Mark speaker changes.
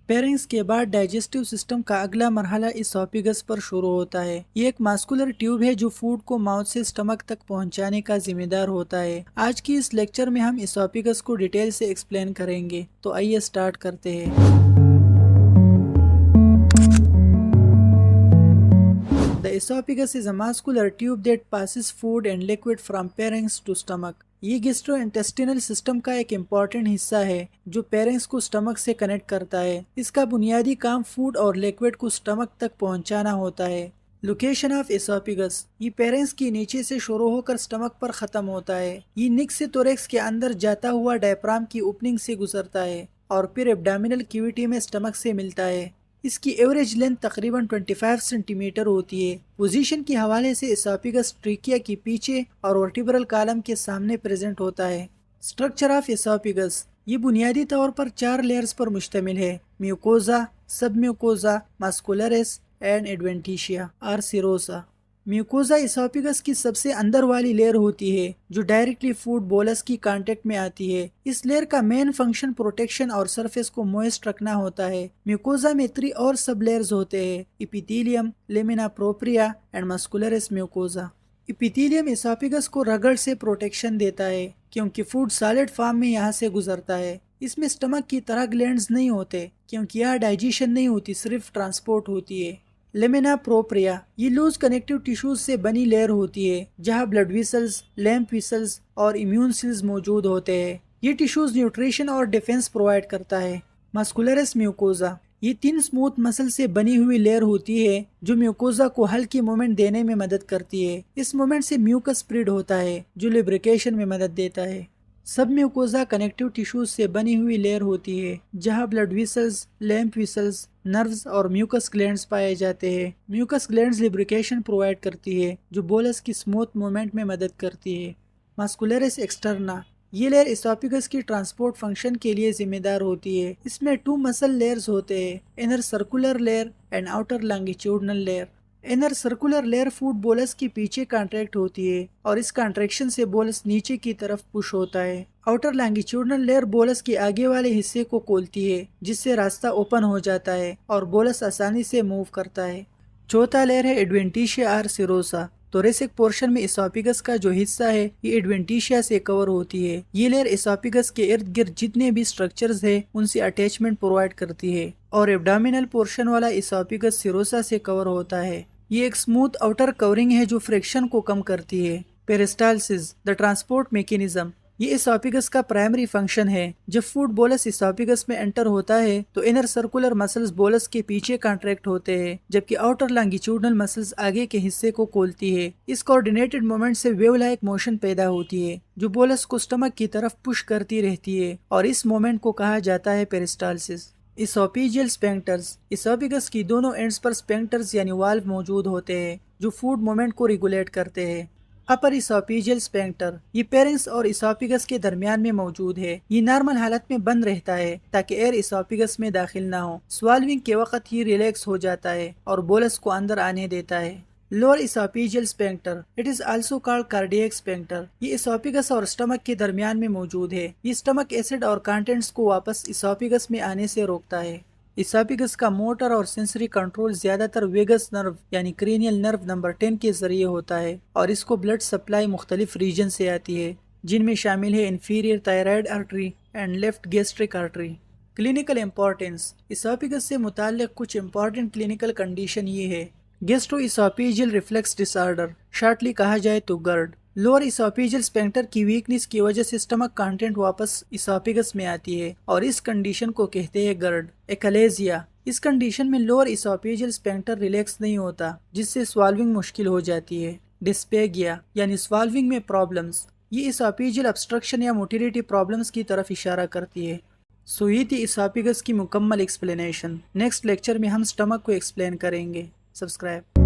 Speaker 1: पेरिंग्स के बाद digestive system का अगला मरहला इसोफिगस पर शुरू होता है। ये एक मास्कुलर ट्यूब है जो फूड को माउथ से स्टमक तक पहुंचाने का जिम्मेदार होता है। आज की इस लेक्चर में हम इसोफिगस को डिटेल से एक्सप्लेन करेंगे, तो आइए स्टार्ट करते हैं। The esophagus is a muscular tube that passes food and liquid from pharynx to stomach. ये गैस्ट्रोइंटेस्टिनल सिस्टम का एक इम्पॉर्टेंट हिस्सा है जो पेरेंक्स को स्टमक से कनेक्ट करता है। इसका बुनियादी काम फूड और लिक्विड को स्टमक तक पहुंचाना होता है। लोकेशन ऑफ एसोफिगस, ये पेरेंक्स की नीचे से शुरू होकर स्टमक पर खत्म होता है। ये निक से थोरैक्स के अंदर जाता हुआ डायफ्राम की ओपनिंग से गुजरता है और फिर एब्डोमिनल कैविटी में स्टमक से मिलता है। इसकी एवरेज लेंथ तकरीबन 25 सेंटीमीटर होती है। पोजीशन के हवाले से एसोफिगस ट्रिकिया के पीछे और वर्टिब्रल कॉलम के सामने प्रेजेंट होता है। स्ट्रक्चर ऑफ एसोफिगस, ये बुनियादी तौर पर 4 लेयर्स पर मुश्तमिल है: म्यूकोजा, सब म्यूकोजा, मास्कुलरिस एंड एडवेंटिशिया और सिरोसा। म्यूकोजा एसोफिगस की सबसे अंदर वाली लेयर होती है जो डायरेक्टली फूड बोलस की कांटेक्ट में आती है। इस लेयर का मेन फंक्शन प्रोटेक्शन और सरफेस को मॉइस्ट रखना होता है। म्यूकोजा में 3 और सब लेयर्स होते हैं: epithelium, lamina propria and muscularis mucosa. Epithelium oesophagus को रगड़ से प्रोटेक्शन देता है क्योंकि फूड सॉलिड फॉर्म में यहाँ से गुजरता है। इसमें स्टमक की तरह ग्लैंड्स नहीं होते क्योंकि यहाँ डाइजेशन नहीं होती, सिर्फ ट्रांसपोर्ट होती है। लेमिना प्रोप्रिया, ये लूज कनेक्टिव टिश्यूज से बनी लेयर होती है जहाँ ब्लड वेसल्स, लैम्प वेसल्स और इम्यून सेल्स मौजूद होते हैं। ये टिश्यूज न्यूट्रिशन और डिफेंस प्रोवाइड करता है। मस्कुलरिस म्यूकोजा, ये 3 स्मूथ मसल से बनी हुई लेयर होती है जो म्यूकोजा को हल्की मूवमेंट देने में मदद करती है। इस मूवमेंट से म्यूकस स्प्रेड होता है जो लिब्रिकेशन में मदद देता है। सब म्यूकोजा कनेक्टिव टिश्यूज से बनी हुई लेयर होती है जहां blood vessels, lamp vessels, nerves और म्यूकस ग्लैंड्स पाए जाते हैं। म्यूकस ग्लैंड्स लिब्रिकेशन प्रोवाइड करती है जो बोलस की स्मूथ मूवमेंट में मदद करती है। मस्कुलरिस एक्सटर्ना, ये लेयर एसोफिगस की ट्रांसपोर्ट फंक्शन के लिए जिम्मेदार होती है। इसमें 2 मसल लेयर्स होते हैं: inner circular layer and outer longitudinal layer. Inner circular layer food bolus के पीछे कॉन्ट्रैक्ट होती है और इस कॉन्ट्रैक्शन से बोलस नीचे की तरफ पुश होता है। आउटर लॉन्गिट्यूडिनल लेयर बोलस के आगे वाले हिस्से को खोलती है जिससे रास्ता ओपन हो जाता है और बोलस आसानी से मूव करता है। चौथा लेयर है एडवेंटिशिया और सिरोसा। थोरैसिक पोर्शन में एसोफिगस का जो हिस्सा है ये एडवेंटिशिया से कवर होती है। ये लेयर एसोफिगस के इर्द गिर्द जितने भी स्ट्रक्चर्स है उनसे अटैचमेंट प्रोवाइड करती है और एब्डोमिनल पोर्शन वाला एसोफिगस सिरोसा से कवर होता है। ये एक स्मूथ आउटर कवरिंग है जो फ्रिक्शन को कम करती है। पेरिस्टालसिस, द ट्रांसपोर्ट मैकेनिज्म, ये एसोफिगस का प्राइमरी फंक्शन है। जब फूड बोलस एसोफिगस में एंटर होता है तो इनर सर्कुलर मसल्स बोलस के पीछे कॉन्ट्रैक्ट होते हैं जबकि आउटर लॉन्गिट्यूडिनल मसल्स आगे के हिस्से को खोलती है। इस कोऑर्डिनेटेड मूवमेंट से वेव लाइक मोशन पैदा होती है जो बोलस को स्टमक की तरफ पुश करती रहती है और इस मोमेंट को कहा जाता है पेरिस्टालसिस। इसोफिजियल स्फिंक्टर्स, इसोफिगस की दोनों एंड्स पर स्फिंक्टर्स यानी वाल्व मौजूद होते हैं जो फूड मूवमेंट को रेगुलेट करते हैं। अपर इसोफिजियल स्फिंक्टर, ये पेरिंक्स और इसोफिगस के दरमियान में मौजूद है। ये नॉर्मल हालत में बंद रहता है ताकि एयर इसोफिगस में दाखिल ना हो। स्वाल्विंग के वक्त ये रिलैक्स हो जाता है और बोलस को अंदर आने देता है। Lower oesophageal sphincter, it is also called cardiac sphincter, ये इसोफिगस और स्टमक के दरमियान में मौजूद है। ये स्टमक एसिड और कंटेंट्स को वापस इसोफिगस में आने से रोकता है। इसोफिगस का मोटर और सेंसरी कंट्रोल ज्यादातर वेगस नर्व यानी क्रेनियल नर्व नंबर 10 के जरिए होता है और इसको ब्लड सप्लाई मुख्तलिफ रीजन से आती है जिनमें शामिल है inferior thyroid artery and left gastric artery. Clinical importance, oesophagus से मुताल्लिक कुछ इंपॉर्टेंट क्लिनिकल कंडीशन ये है: गैस्ट्रोइसोफेजियल रिफ्लेक्स डिसऑर्डर, शॉर्टली कहा जाए तो गर्ड। लोअर इसोफिजियल स्फिंक्टर की वीकनेस की वजह से स्टमक कंटेंट वापस इसोफिगस में आती है और इस कंडीशन को कहते हैं गर्ड। एकलेजिया, इस कंडीशन में लोअर इसोफिजियल स्फिंक्टर रिलैक्स नहीं होता जिससे स्वाल्विंग मुश्किल हो जाती है। डिस्पेगिया यानी स्वाल्विंग में प्रॉब्लम्स, ये इसोफिजियल ऑब्स्ट्रक्शन या मोटिलिटी प्रॉब्लम्स की तरफ इशारा करती है। सो ये थी इसोफिगस की मुकम्मल एक्सप्लेनेशन। नेक्स्ट लेक्चर में हम स्टमक को एक्सप्लेन करेंगे। सब्सक्राइब।